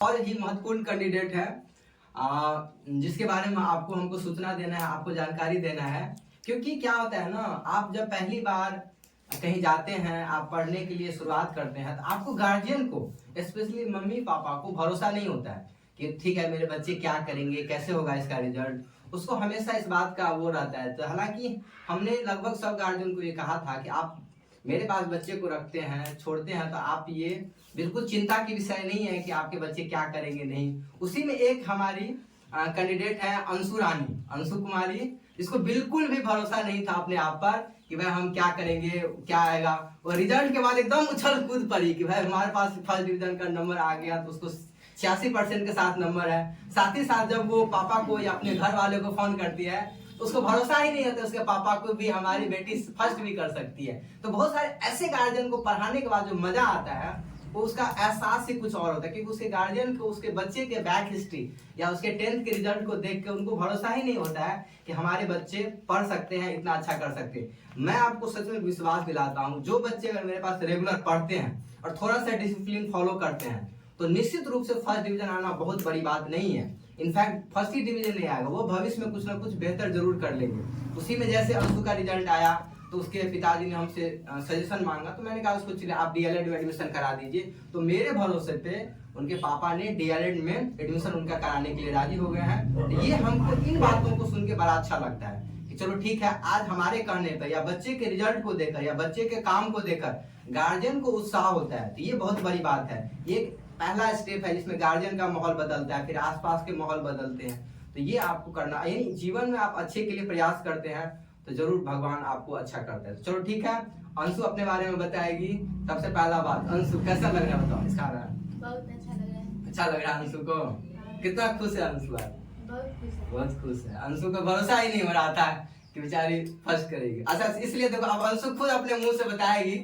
और ही महत्वपूर्ण कैंडिडेट है जिसके बारे में आपको हमको सूचना देना है, आपको जानकारी देना है। क्योंकि क्या होता है ना, आप जब पहली बार कहीं जाते हैं, आप पढ़ने के लिए शुरुआत करते हैं, तो आपको गार्जियन को, स्पेशली मम्मी पापा को भरोसा नहीं होता है कि ठीक है मेरे बच्चे क्या करेंगे, कैसे होगा इसका रिजल्ट। उसको हमेशा इस बात का वो रहता है। तो हालांकि हमने लगभग सब गार्जियन को ये कहा था कि आप मेरे पास बच्चे को रखते हैं, छोड़ते हैं, तो आप ये बिल्कुल चिंता की विषय नहीं है कि आपके बच्चे क्या करेंगे नहीं। उसी में एक हमारी कैंडिडेट है अंशु रानी, अंशु कुमारी, जिसको बिल्कुल भी भरोसा नहीं था अपने आप पर कि भाई हम क्या करेंगे, क्या आएगा। और रिजल्ट के बाद एकदम उछल कूद पड़ी कि भाई हमारे पास फर्स्ट डिवीजन का नंबर आ गया, तो उसको 86% के साथ नंबर है। साथ ही साथ जब वो पापा को या अपने घर वाले को फोन करती है, उसको भरोसा ही नहीं होता उसके पापा को भी हमारी बेटी फर्स्ट भी कर सकती है। तो बहुत सारे ऐसे गार्जियन को पढ़ाने के बाद जो मजा आता है वो उसका एहसास ही कुछ और होता है, क्योंकि उसके गार्जियन को उसके बच्चे के बैक हिस्ट्री या उसके 10th के रिजल्ट को देख के उनको भरोसा ही नहीं होता है कि हमारे बच्चे पढ़ सकते हैं, इतना अच्छा कर सकते हैं। मैं आपको सच में विश्वास दिलाता हूँ, जो बच्चे अगर मेरे पास रेगुलर पढ़ते हैं और थोड़ा सा डिसिप्लिन फॉलो करते हैं, तो निश्चित रूप से फर्स्ट डिवीजन आना बहुत बड़ी बात नहीं है। इनफैक्ट फर्स्ट ही डिवीजन नहीं आएगा, वो भविष्य में कुछ ना कुछ बेहतर जरूर कर लेंगे। उसी में जैसे अंशु का रिजल्ट आया तो उसके पिताजी ने हमसे सजेशन मांगा, तो मैंने कहा उसको चलिए आप डीएलएड में एडमिशन करा दीजिए। तो मेरे भरोसे पे उनके पापा ने डीएलएड में एडमिशन उनका कराने के लिए राजी हो गए हैं। तो ये हमको इन बातों को सुन के बड़ा अच्छा लगता है कि चलो ठीक है, आज हमारे कहने पर या बच्चे के रिजल्ट को देखकर या बच्चे के काम को देखकर गार्जियन को उत्साह होता है, तो ये बहुत बड़ी बात है। ये पहला स्टेप है जिसमें गार्जियन का माहौल बदलता है, फिर आसपास के माहौल बदलते हैं। तो ये आपको करना, यानी जीवन में आप अच्छे के लिए प्रयास करते हैं तो जरूर भगवान आपको अच्छा करता है। तो चलो ठीक है, अंशु अपने बारे में बताएगी। सबसे पहला बात, अंशु कैसा लग रहा है बताओ इसका? बहुत अच्छा लग रहा है। अच्छा लग रहा है अंशु को? कितना खुश है अंशु आज? बहुत खुश है। बहुत खुश है। अंशु को भरोसा ही नहीं हो रहा था कि बेचारी फर्स्ट करेगी। अच्छा इसलिए देखो, अब अंशु खुद अपने मुंह से बताएगी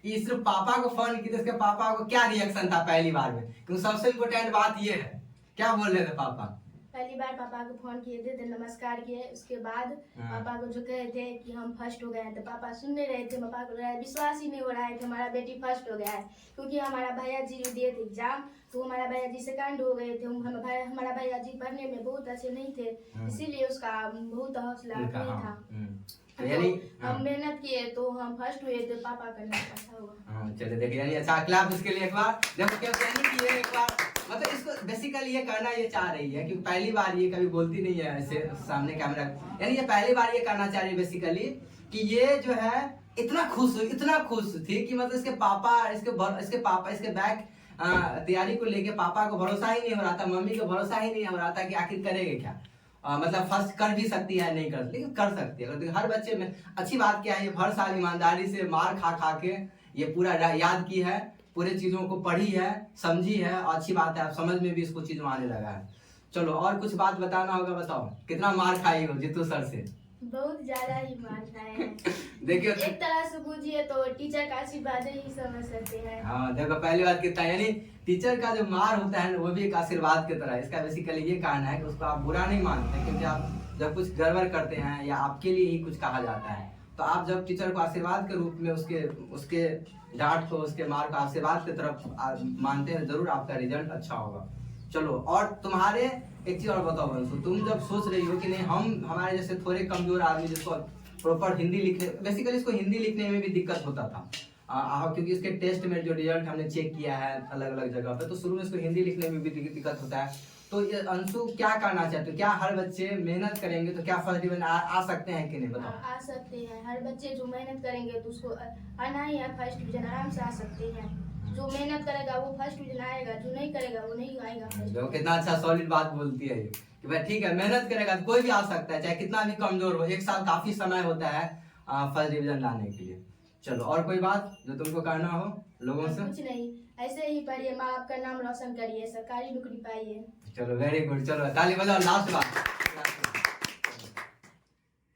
कि सिर्फ पापा को फोन की तो इसके पापा को क्या रिएक्शन था पहली बार में। क्योंकि सबसे इम्पोर्टेंट बात ये है, क्या बोल रहे थे पापा? पहली बार पापा को फोन किए थे, नमस्कार किए। उसके बाद पापा को जो कहे थे कि हम फर्स्ट हो गए हैं, तो पापा सुन नहीं रहे थे। पापा को विश्वास ही नहीं हो रहा है कि हमारा बेटी फर्स्ट हो गया है। क्योंकि हमारा भैया जी जो दिए थे एग्जाम, तो हमारा भैया जी सेकंड हो गए थे। हमारा भैया जी पढ़ने में बहुत अच्छे नहीं थे, इसीलिए उसका बहुत हौसला नहीं था। यानी हम मेहनत किए तो हम फर्स्ट हुए, तो पापा का नाम अच्छा हुआ। चलिए देखिए, यानी अच्छा क्लैप उसके लिए एक बार। देखो क्या यानी कि ये एक बार मतलब इसको बेसिकली ये करना ये चाह रही है, क्योंकि पहली बार ये कभी बोलती नहीं है ऐसे सामने कैमरा, यानी ये पहली बार ये करना चाह रही है बेसिकली कि ये जो है इतना खुश थी कि मतलब इसके पापा इसके बैक तैयारी को लेके पापा को भरोसा ही नहीं हो रहा था, मम्मी को भरोसा ही नहीं हो रहा था कि आखिर करेंगे क्या। मतलब फर्स्ट कर भी सकती है, नहीं कर, लेकिन कर सकती है। हर बच्चे में अच्छी बात क्या है, ये हर साल ईमानदारी से मार खा के ये पूरा याद की है, पूरे चीजों को पढ़ी है, समझी है, और अच्छी बात है आप समझ में भी इसको चीज आने लगा है। चलो और कुछ बात बताना होगा, बताओ कितना मार खाई हो जीतू सर से? बहुत ज्यादा ही मार खाए हैं। देखियो एक तरह से पूछिए तो टीचर का आशीर्वाद ही समझ सकते हैं। हाँ देखो पहली बात कितना, यानी टीचर का जो मार होता है वो भी एक आशीर्वाद की तरह है। इसका बेसिकली ये कहना है कि उसको आप बुरा नहीं मानते, क्योंकि आप जब कुछ गड़बड़ करते हैं या आपके लिए ही कुछ कहा जाता है, तो आप जब टीचर को आशीर्वाद के रूप में उसके डांट को, उसके मार को आशीर्वाद की तरफ मानते हैं, जरूर आपका रिजल्ट अच्छा होगा। चलो और तुम्हारे एक चीज और बताओ अंशु, तुम जब सोच रही हो कि नहीं हम हमारे जैसे थोड़े कमजोर आदमी जिसको प्रॉपर हिंदी लिखने, बेसिकली इसको हिंदी लिखने में भी दिक्कत होता था, क्योंकि इसके टेस्ट में जो रिजल्ट हमने चेक किया है अलग अलग जगह पे, तो शुरू में इसको हिंदी लिखने में भी दिक्कत होता है। तो ये अंशु क्या करना चाहते हो? क्या हर बच्चे मेहनत करेंगे तो क्या फर्स्ट डिवीजन आ सकते हैं कि नहीं बताओ? आ सकते हैं। हर बच्चे जो मेहनत करेंगे तो उसको आना ही है, फर्स्ट डिवीजन आराम से आ सकते हैं। जो मेहनत करेगा वो फर्स्ट डिवीजन आएगा, जो नहीं करेगा वो नहीं आएगा। देखो कितना अच्छा सॉलिड बात बोलती है ये कि भाई ठीक है, मेहनत करेगा तो कोई भी आ सकता है, चाहे कितना भी कमजोर हो। एक साल काफी समय होता है फर्स्ट डिवीजन लाने के लिए। चलो और कोई बात जो तुमको करना हो लोगों से? कुछ नहीं, ऐसे ही पढ़िए, माँ बाप का नाम रोशन करिए, सरकारी नौकरी पाइए। चलो वेरी गुड, चलो ताली बजाओ। लास्ट बात